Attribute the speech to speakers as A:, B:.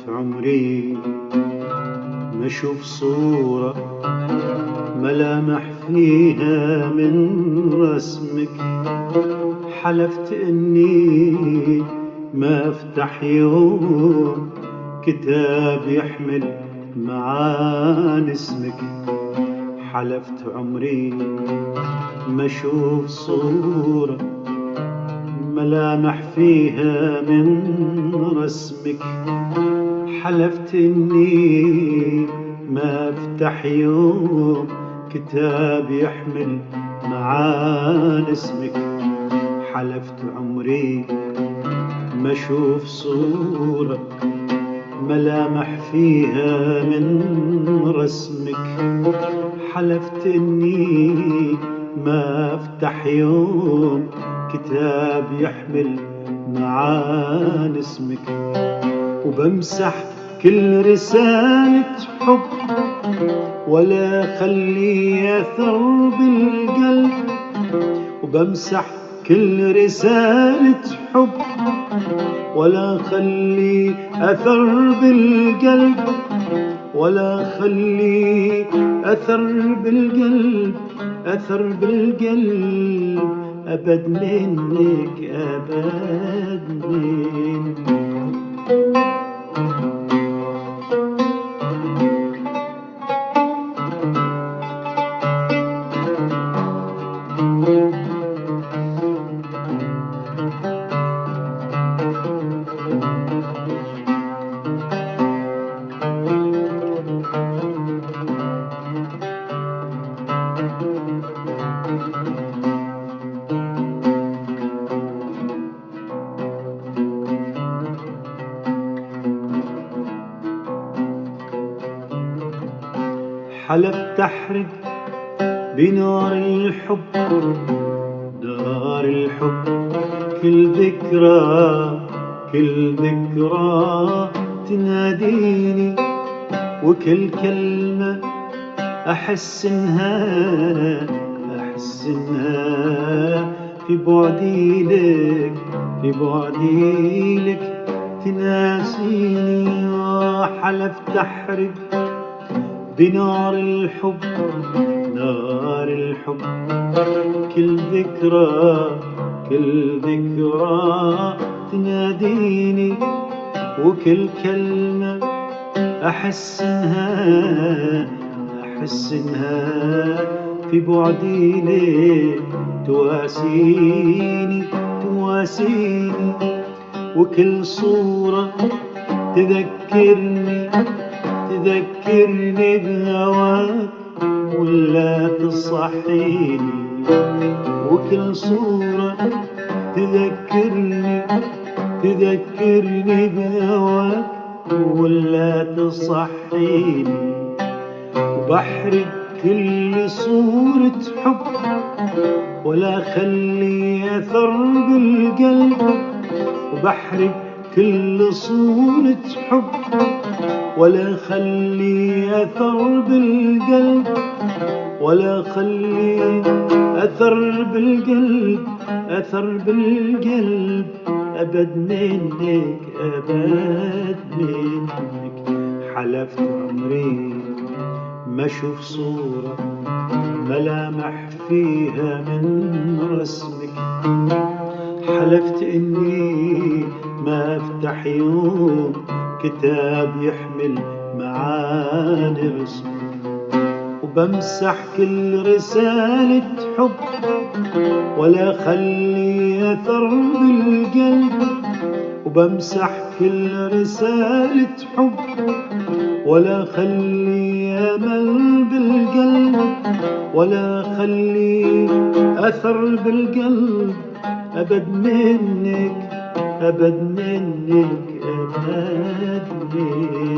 A: عمري ما اشوف صورة ملامح فيها من رسمك. حلفت اني ما افتح يوم كتاب يحمل معاني اسمك. حلفت عمري ما اشوف صورة ملامح فيها من رسمك. حلفت اني ما افتح يوم كتاب يحمل معاني اسمك. حلفت عمري ما اشوف صورة ملامح فيها من رسمك. حلفت اني ما افتح يوم كتاب يحمل معاني اسمك. وبمسح كل رسالة حب ولا خلي أثر بالقلب. وبمسح كل رسالة حب ولا خلي أثر بالقلب. ولا خلي أثر بالقلب، أثر بالقلب أبد منك، أبد منك. حلفت أحرق بنار الحب، نار الحب، كل ذكرى، كل ذكرى تناديني. وكل كلمة أحس إنها في بعدي لك، في بعدي لك تناسيني. حلفت أحرق بنار الحب، نار الحب، كل ذكرى، كل ذكرى تناديني. وكل كلمة أحس إنها في بعدي لك تواسيني، تواسيني. وكل صورة تذكرني بهواك ولا تصحيني. وكل صورة تذكرني بهواك ولا تصحيني. وبحرق كل صورة حب ولا خلي أثر بالقلب. وبحرق كل صورة حب ولا خلي أثر بالقلب. ولا خلي أثر بالقلب، أثر بالقلب أبد منك، أبد منك. حلفت عمري ما أشوف صورة ملامح فيها من رسمك. حلفت إني ما أفتح يوم كتاب يحمل معاني رسمك. وبمسح كل رسالة حب ولا خلي أثر بالقلب. وبمسح كل رسالة حب ولا خلي أمل بالقلب. ولا خلي أثر بالقلب أبد منك، أبد منك، أبد منك.